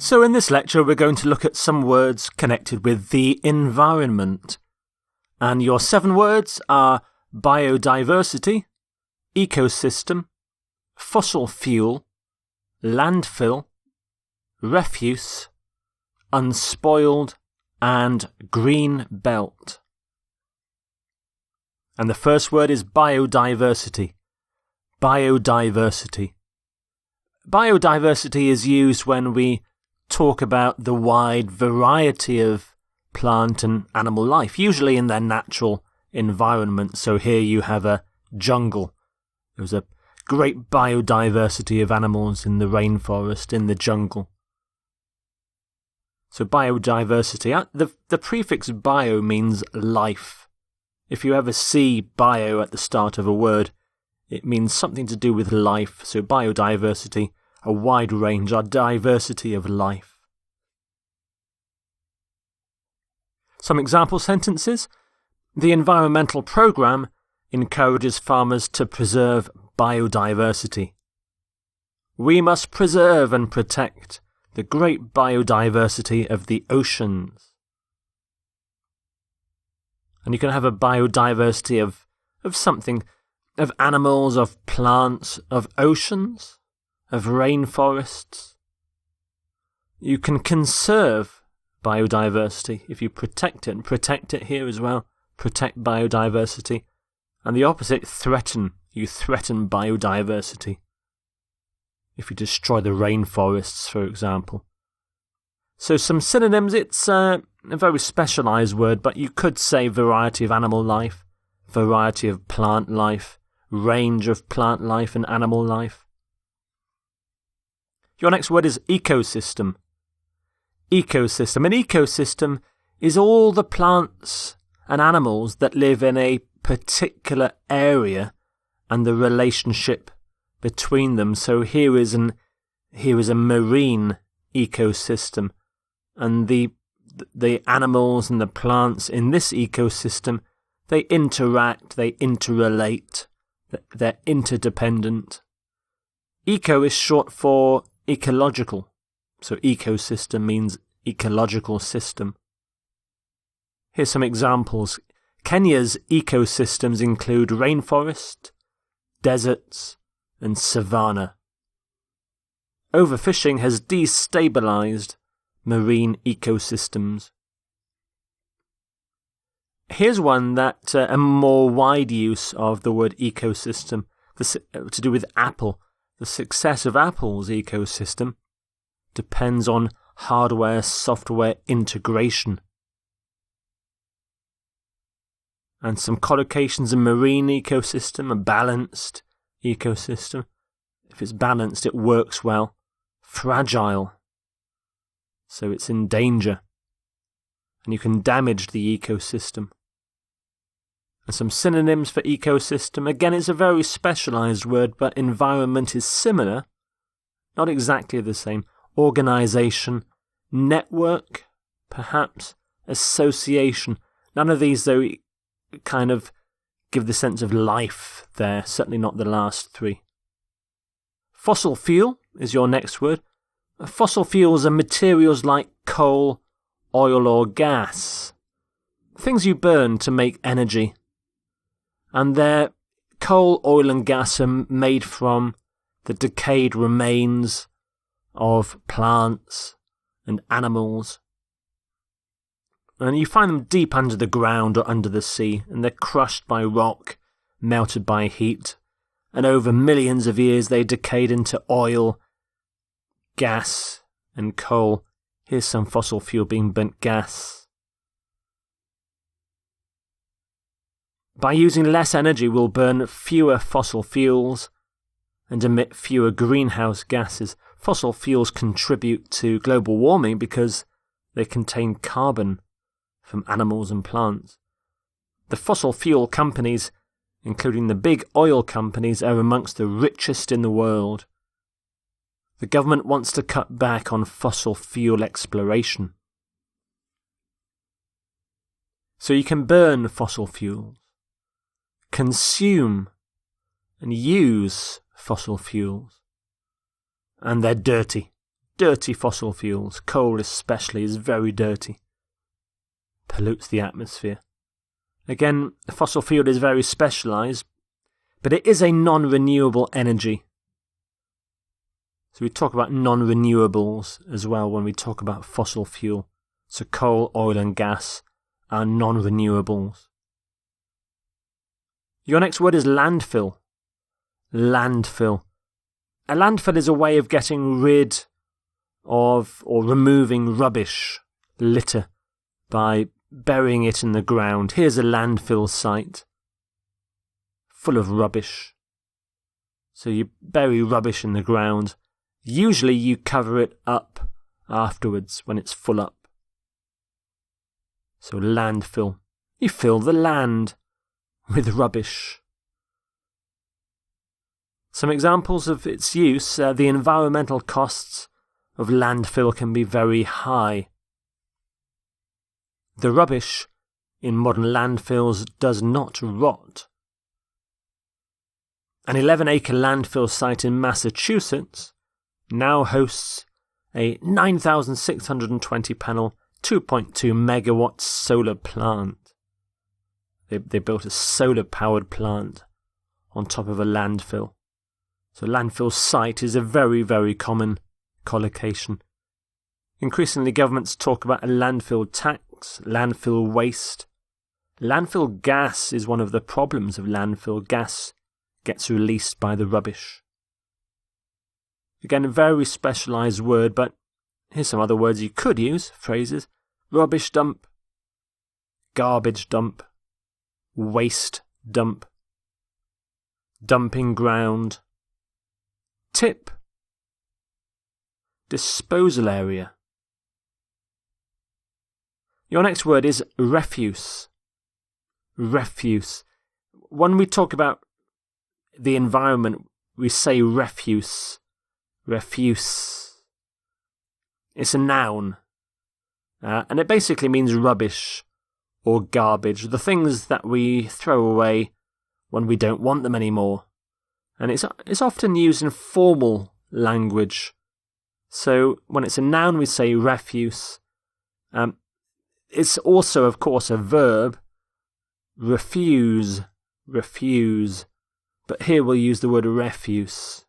So in this lecture we're going to look at some words connected with the environment. And your 7 words are biodiversity, ecosystem, fossil fuel, landfill, refuse, unspoiled, and green belt. And the first word is biodiversity. Biodiversity. Biodiversity is used when we talk about the wide variety of plant and animal life, usually in their natural environment. So here you have a jungle. There's a great biodiversity of animals in the rainforest, in the jungle. So biodiversity, the prefix bio means life. If you ever see bio at the start of a word, it means something to do with life. So biodiversity, a wide range, a diversity of life. Some example sentences. The environmental program encourages farmers to preserve biodiversity. We must preserve and protect the great biodiversity of the oceans. And you can have a biodiversity of something, of animals, of plants, of oceans, of rainforests. You can conserve biodiversity if you protect it, and protect it here as well. Protect biodiversity. And the opposite, threaten. You threaten biodiversity if you destroy the rainforests, for example. So some synonyms. It's a very specialised word, but you could say variety of animal life, variety of plant life, range of plant life and animal life. Your next word is ecosystem. Ecosystem. An ecosystem is all the plants and animals that live in a particular area and the relationship between them. So here is a marine ecosystem, and the animals and the plants in this ecosystem, they interact, they interrelate, they're interdependent. Eco is short for ecological. So ecosystem means ecological system. Here's some examples. Kenya's ecosystems include rainforest, deserts, and savanna. Overfishing has destabilized marine ecosystems. Here's one that a more wide use of the word ecosystem, to do with Apple. The success of Apple's ecosystem depends on hardware-software integration. And some collocations in marine ecosystem, a balanced ecosystem. If it's balanced, it works well. Fragile, so it's in danger, and you can damage the ecosystem. And some synonyms for ecosystem. Again, it's a very specialised word, but environment is similar, not exactly the same. Organisation, network, perhaps, association. None of these, though, kind of give the sense of life there, certainly not the last 3. Fossil fuel is your next word. Fossil fuels are materials like coal, oil or gas. Things you burn to make energy. And their coal, oil and gas are made from the decayed remains of plants and animals. And you find them deep under the ground or under the sea, and they're crushed by rock, melted by heat, and over millions of years they decayed into oil, gas, and coal. Here's some fossil fuel being burnt gas. By using less energy, we'll burn fewer fossil fuels and emit fewer greenhouse gases. Fossil fuels contribute to global warming because they contain carbon from animals and plants. The fossil fuel companies, including the big oil companies, are amongst the richest in the world. The government wants to cut back on fossil fuel exploration. So you can burn fossil fuels, consume and use fossil fuels, and they're dirty. dirty fossil fuels. Coal especially is very dirty. Pollutes the atmosphere. Again, a fossil fuel is very specialised, but it is a non-renewable energy. So we talk about non-renewables as well when we talk about fossil fuel. So coal, oil and gas are non-renewables. Your next word is landfill. Landfill. A landfill is a way of getting rid of or removing rubbish, litter, by burying it in the ground. Here's a landfill site full of rubbish. So you bury rubbish in the ground. Usually you cover it up afterwards when it's full up. So landfill. You fill the land with rubbish. Some examples of its use. The environmental costs of landfill can be very high. The rubbish in modern landfills does not rot. An 11-acre landfill site in Massachusetts now hosts a 9,620 panel 2.2 megawatt solar plant. They built a solar-powered plant on top of a landfill. So landfill site is a very, very common collocation. Increasingly, governments talk about a landfill tax, landfill waste. Landfill gas is one of the problems of landfill. Gas gets released by the rubbish. Again, a very specialised word, but here's some other words you could use, phrases. Rubbish dump, garbage dump, waste dump, dumping ground, tip, disposal area. Your next word is refuse. Refuse. When we talk about the environment, we say refuse. Refuse. It's a noun. And it basically means rubbish or garbage. The things that we throw away when we don't want them anymore. And it's often used in formal language. So when it's a noun, we say refuse. It's also, of course, a verb. Refuse. Refuse. But here we'll use the word refuse.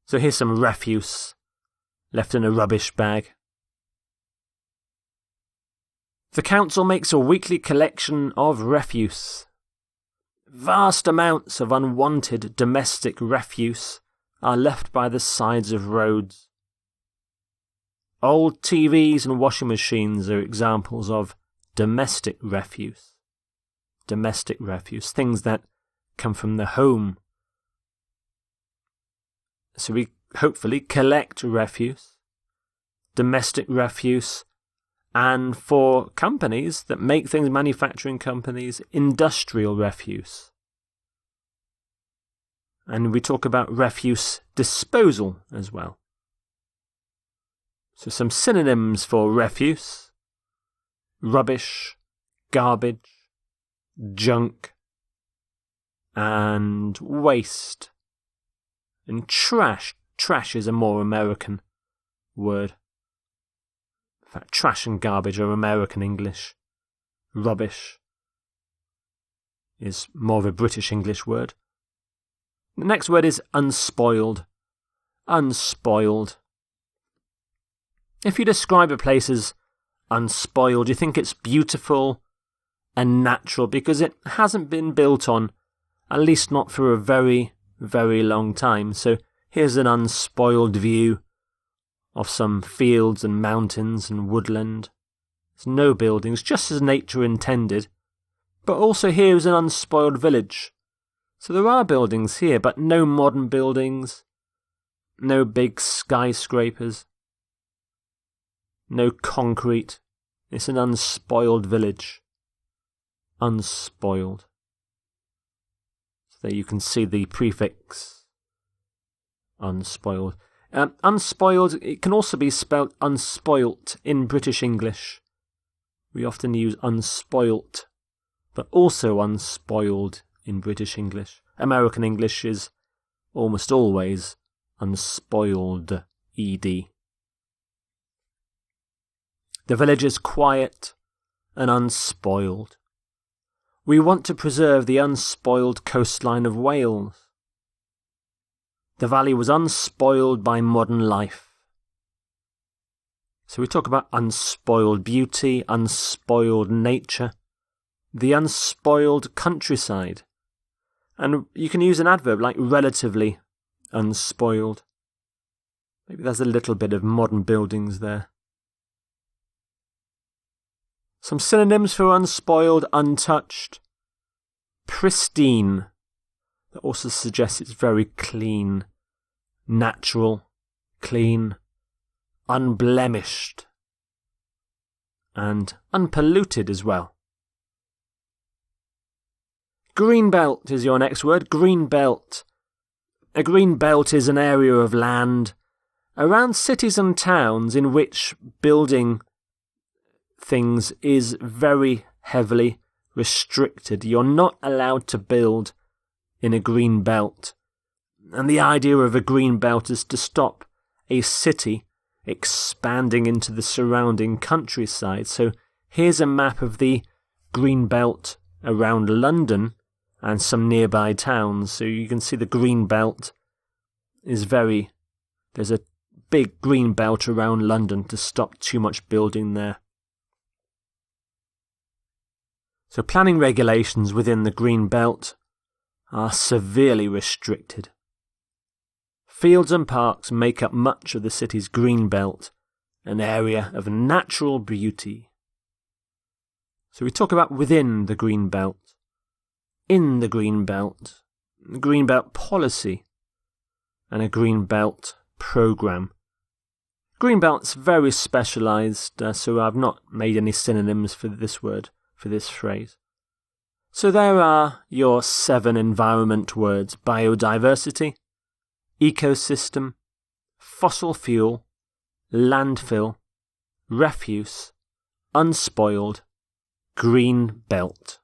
So here's some refuse left in a rubbish bag. The council makes a weekly collection of refuse. Vast amounts of unwanted domestic refuse are left by the sides of roads. Old TVs and washing machines are examples of domestic refuse. Domestic refuse, things that come from the home. So we hopefully collect refuse, domestic refuse, and for companies that make things, manufacturing companies, industrial refuse. And we talk about refuse disposal as well. So some synonyms for refuse: rubbish, garbage, junk, and waste. And trash. Trash is a more American word. In fact, trash and garbage are American English. Rubbish is more of a British English word. The next word is unspoiled. Unspoiled. If you describe a place as unspoiled, you think it's beautiful and natural because it hasn't been built on, at least not for a very, very long time. So here's an unspoiled view of some fields and mountains and woodland. There's no buildings, just as nature intended. But also here's an unspoiled village. So there are buildings here, but no modern buildings, no big skyscrapers, no concrete. It's an unspoiled village. Unspoiled. So there you can see the prefix unspoiled. Unspoiled, it can also be spelled unspoilt in British English. We often use unspoilt, but also unspoiled in British English. American English is almost always unspoiled, ed. The village is quiet and unspoiled. We want to preserve the unspoiled coastline of Wales. The valley was unspoiled by modern life. So we talk about unspoiled beauty, unspoiled nature, the unspoiled countryside. And you can use an adverb like relatively unspoiled. Maybe there's a little bit of modern buildings there. Some synonyms for unspoiled, untouched. Pristine. That also suggests it's very clean. Natural. Clean. Unblemished. And unpolluted as well. Greenbelt is your next word. Greenbelt. A green belt is an area of land around cities and towns in which building things is very heavily restricted. You're not allowed to build in a green belt. And the idea of a green belt is to stop a city expanding into the surrounding countryside. So here's a map of the green belt around London and some nearby towns. So you can see the green belt is there's a big green belt around London to stop too much building there. So planning regulations within the green belt are severely restricted. Fields and parks make up much of the city's green belt, an area of natural beauty. So we talk about within the green belt, in the green belt policy, and a green belt program. Green belt's very specialised, so I've not made any synonyms for this word, for this phrase. So there are your 7 environment words: biodiversity, ecosystem, fossil fuel, landfill, refuse, unspoiled, green belt.